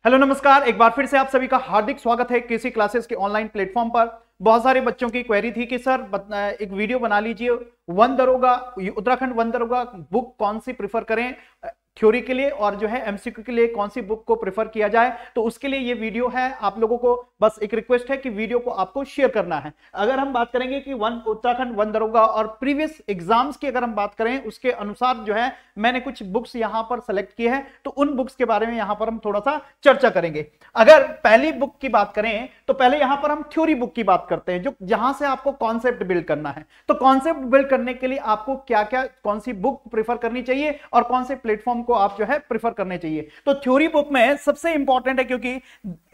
Hello नमस्कार, एक बार फिर से आप सभी का हार्दिक स्वागत है केसी क्लासेस के ऑनलाइन प्लेटफॉर्म पर। बहुत सारे बच्चों की क्वेरी थी कि सर एक वीडियो बना लीजिए, वन दरोगा उत्तराखंड वन दरोगा बुक कौन सी प्रिफर करें थ्योरी के लिए और जो है एमसीक्यू के लिए कौन सी बुक को प्रेफर किया जाए। तो उसके लिए ये वीडियो है। आप लोगों को बस एक रिक्वेस्ट है कि वीडियो को आपको शेयर करना है। अगर हम बात करेंगे कि उत्तराखंड वन दरोगा और प्रीवियस एग्जाम्स की अगर हम बात करें उसके अनुसार जो है मैंने कुछ बुक्स यहां पर सेलेक्ट की है, तो उन बुक्स के बारे में यहां पर हम थोड़ा सा चर्चा करेंगे। अगर पहली बुक की बात करें तो पहले यहां पर हम थ्योरी बुक की बात करते हैं, जो जहां से आपको कॉन्सेप्ट बिल्ड करना है। तो कॉन्सेप्ट बिल्ड करने के लिए आपको क्या क्या कौन सी बुक प्रेफर करनी चाहिए और कौन से प्लेटफॉर्म को आप जो है प्रेफर करने चाहिए। तो थ्योरी बुक में सबसे इंपॉर्टेंट है, क्योंकि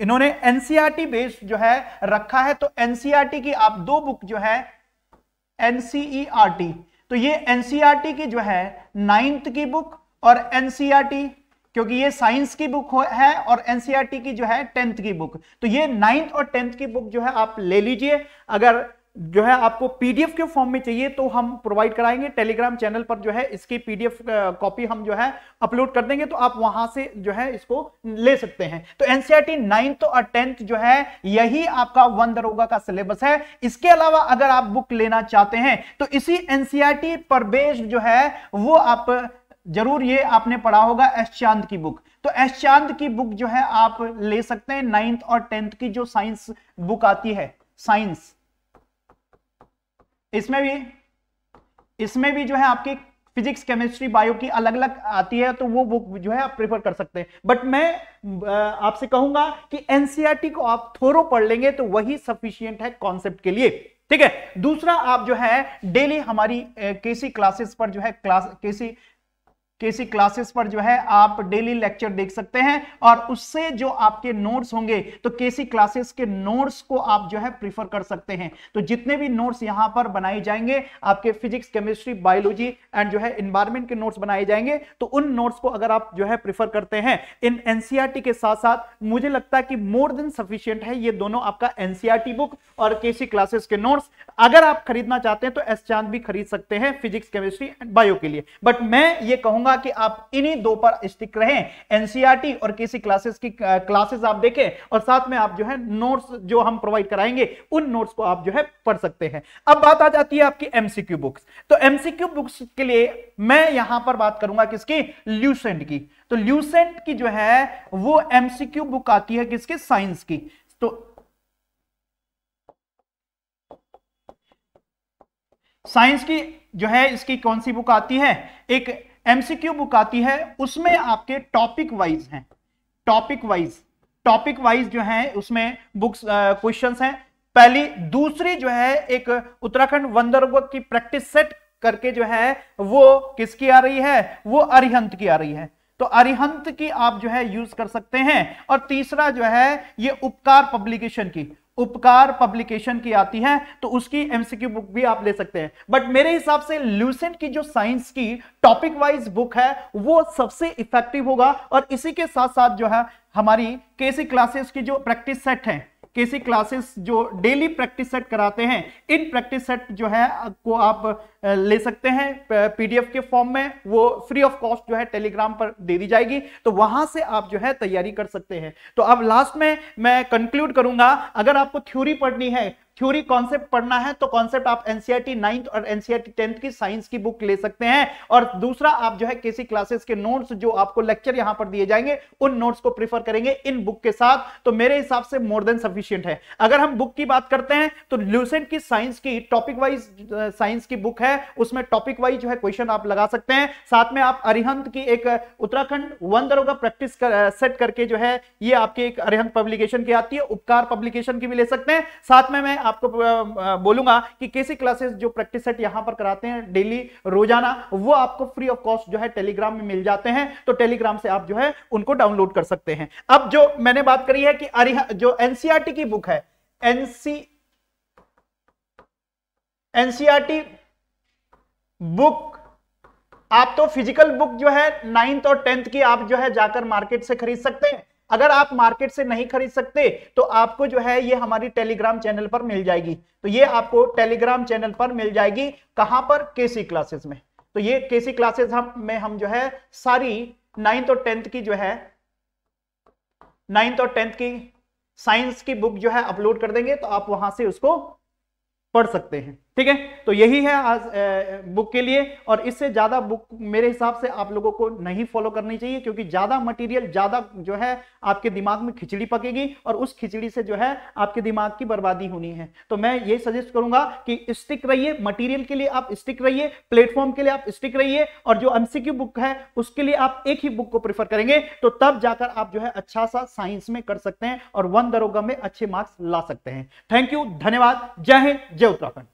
इन्होंने एनसीईआरटी बेस्ड जो है रखा है, तो एनसीईआरटी की आप दो बुक जो है एनसीईआरटी, तो ये एनसीईआरटी की जो है 9th की बुक और एनसीईआरटी, क्योंकि ये साइंस की बुक है, और एनसीईआरटी की जो है 10th की बुक, तो ये 9th और 10th की बुक जो है आप ले लीजिए। अगर जो है आपको पीडीएफ के फॉर्म में चाहिए तो हम प्रोवाइड कराएंगे टेलीग्राम चैनल पर, जो है इसकी पीडीएफ कॉपी हम जो है अपलोड कर देंगे, तो आप वहां से जो है इसको ले सकते हैं। तो एनसीईआरटी 9th और 10th जो है यही आपका वन दरोगा का सिलेबस है। इसके अलावा अगर आप बुक लेना चाहते हैं तो इसी एनसीईआरटी पर बेस्ड जो है वो आप जरूर, ये आपने पढ़ा होगा एस चांद की बुक, तो एस चांद की बुक जो है आप ले सकते हैं। 9th और 10th की जो साइंस बुक आती है, साइंस, इसमें भी जो है आपकी फिजिक्स केमिस्ट्री बायो की अलग अलग आती है, तो वो बुक जो है आप प्रेफर कर सकते हैं। बट मैं आपसे कहूंगा कि एनसीईआरटी को आप थोरो पढ़ लेंगे तो वही सफिशिएंट है कॉन्सेप्ट के लिए, ठीक है। दूसरा, आप जो है डेली हमारी केसी क्लासेस पर जो है केसी क्लासेस पर जो है आप डेली लेक्चर देख सकते हैं, और उससे जो आपके नोट्स होंगे तो केसी क्लासेस के नोट्स को आप जो है प्रीफर कर सकते हैं। तो जितने भी नोट्स यहां पर बनाए जाएंगे, आपके फिजिक्स केमिस्ट्री बायोलॉजी एंड जो है एनवायरमेंट के नोट्स बनाए जाएंगे, तो उन नोट्स को अगर आप जो है प्रीफर करते हैं इन एनसीईआरटी के साथ साथ, मुझे लगता है कि मोर देन सफिशिएंट है ये दोनों, आपका एनसीईआरटी बुक और केसी क्लासेस के नोट्स। अगर आप खरीदना चाहते हैं तो एस चांद भी खरीद सकते हैं फिजिक्स केमिस्ट्री एंड बायो के लिए। बट मैं ये कहूंगा कि आप इन्हीं दो पर स्टिक रहें, एनसीईआरटी और केसी क्लासेस की क्लासेस आप देखें, और साथ में आप जो है नोट्स जो हम प्रोवाइड कराएंगे उन नोट्स को आप जो है पढ़ सकते हैं। अब बात आ जाती है आपकी एमसीक्यू बुक्स। तो एमसीक्यू बुक्स के लिए मैं यहां पर बात करूंगा किसकी, ल्यूसेंट की। तो ल्यूसेंट की जो है वो एमसीक्यू बुक आती है किसके, साइंस की। तो साइंस की जो है इसकी कौन सी बुक आती है, एक एमसीक्यू बुक आती है, उसमें आपके टॉपिक वाइज हैं, टॉपिक वाइज जो है उसमें बुक्स क्वेश्चंस हैं पहली। दूसरी जो है एक उत्तराखंड वन दरोगा की प्रैक्टिस सेट करके जो है वो किसकी आ रही है, वो अरिहंत की आ रही है, तो अरिहंत की आप जो है यूज कर सकते हैं। और तीसरा जो है ये उपकार पब्लिकेशन की आती है, तो उसकी एमसीक्यू बुक भी आप ले सकते हैं। बट मेरे हिसाब से ल्यूसेंट की जो साइंस की टॉपिक वाइज बुक है वो सबसे इफेक्टिव होगा। और इसी के साथ साथ जो है हमारी केसी क्लासेस की जो प्रैक्टिस सेट है, केसी क्लासेस जो डेली प्रैक्टिस सेट कराते हैं, इन प्रैक्टिस सेट जो है को आप ले सकते हैं पीडीएफ के फॉर्म में, वो फ्री ऑफ कॉस्ट जो है टेलीग्राम पर दे दी जाएगी, तो वहां से आप जो है तैयारी कर सकते हैं। तो अब लास्ट में मैं कंक्लूड करूंगा, अगर आपको थ्योरी पढ़नी है, थ्योरी कॉन्सेप्ट पढ़ना है, तो कॉन्सेप्ट आप एनसीईआरटी 9th और एनसीईआरटी 10th की साइंस की बुक ले सकते हैं। और दूसरा, आप जो है केसी क्लासेस के नोट्स जो आपको लेक्चर यहां पर दिए जाएंगे उन नोट्स को प्रीफर करेंगे इन बुक के साथ, तो मेरे हिसाब से मोर देन सफिशिएंट है। अगर हम बुक की बात करते हैं तो ल्यूसेंट की साइंस की टॉपिक वाइज साइंस की बुक है, उसमें टॉपिक वाइज जो है क्वेश्चन आप लगा सकते हैं। साथ में आप अरिहंत की एक उत्तराखंड वन दरोगा प्रैक्टिस सेट करके जो है ये आपकी एक अरिहंत पब्लिकेशन की आती है, उपकार पब्लिकेशन की भी ले सकते हैं। साथ में मैं आपको बोलूंगा कि केसी क्लासेस जो प्रैक्टिस सेट यहां पर कराते हैं डेली रोजाना, वो आपको फ्री ऑफ कॉस्ट जो है टेलीग्राम में मिल जाते हैं, तो टेलीग्राम से आप जो है उनको डाउनलोड कर सकते हैं। अब जो मैंने बात करी है कि जो एनसीईआरटी की बुक है, एनसीईआरटी बुक, आप तो फिजिकल बुक जो है 9th और 10th की आप जो है जाकर मार्केट से खरीद सकते हैं। अगर आप मार्केट से नहीं खरीद सकते तो आपको जो है ये हमारी टेलीग्राम चैनल पर मिल जाएगी, तो ये आपको टेलीग्राम चैनल पर मिल जाएगी। कहां पर, केसी क्लासेस में। तो ये केसी क्लासेस हम जो है सारी 9th और 10th की जो है 9th और 10th की साइंस की बुक जो है अपलोड कर देंगे, तो आप वहां से उसको पढ़ सकते हैं। ठीक है, तो यही है आज बुक के लिए, और इससे ज्यादा बुक मेरे हिसाब से आप लोगों को नहीं फॉलो करनी चाहिए, क्योंकि ज्यादा मटेरियल ज्यादा जो है आपके दिमाग में खिचड़ी पकेगी, और उस खिचड़ी से जो है आपके दिमाग की बर्बादी होनी है। तो मैं ये सजेस्ट करूंगा कि स्टिक रहिए, मटेरियल के लिए आप स्टिक रहिए, प्लेटफॉर्म के लिए आप स्टिक रहिए, और जो एमसीक्यू बुक है उसके लिए आप एक ही बुक को प्रेफर करेंगे, तो तब जाकर आप जो है अच्छा सा साइंस में कर सकते हैं और 1 दरोगा में अच्छे मार्क्स ला सकते हैं। थैंक यू, धन्यवाद, जय हिंद, जय उत्तराखंड।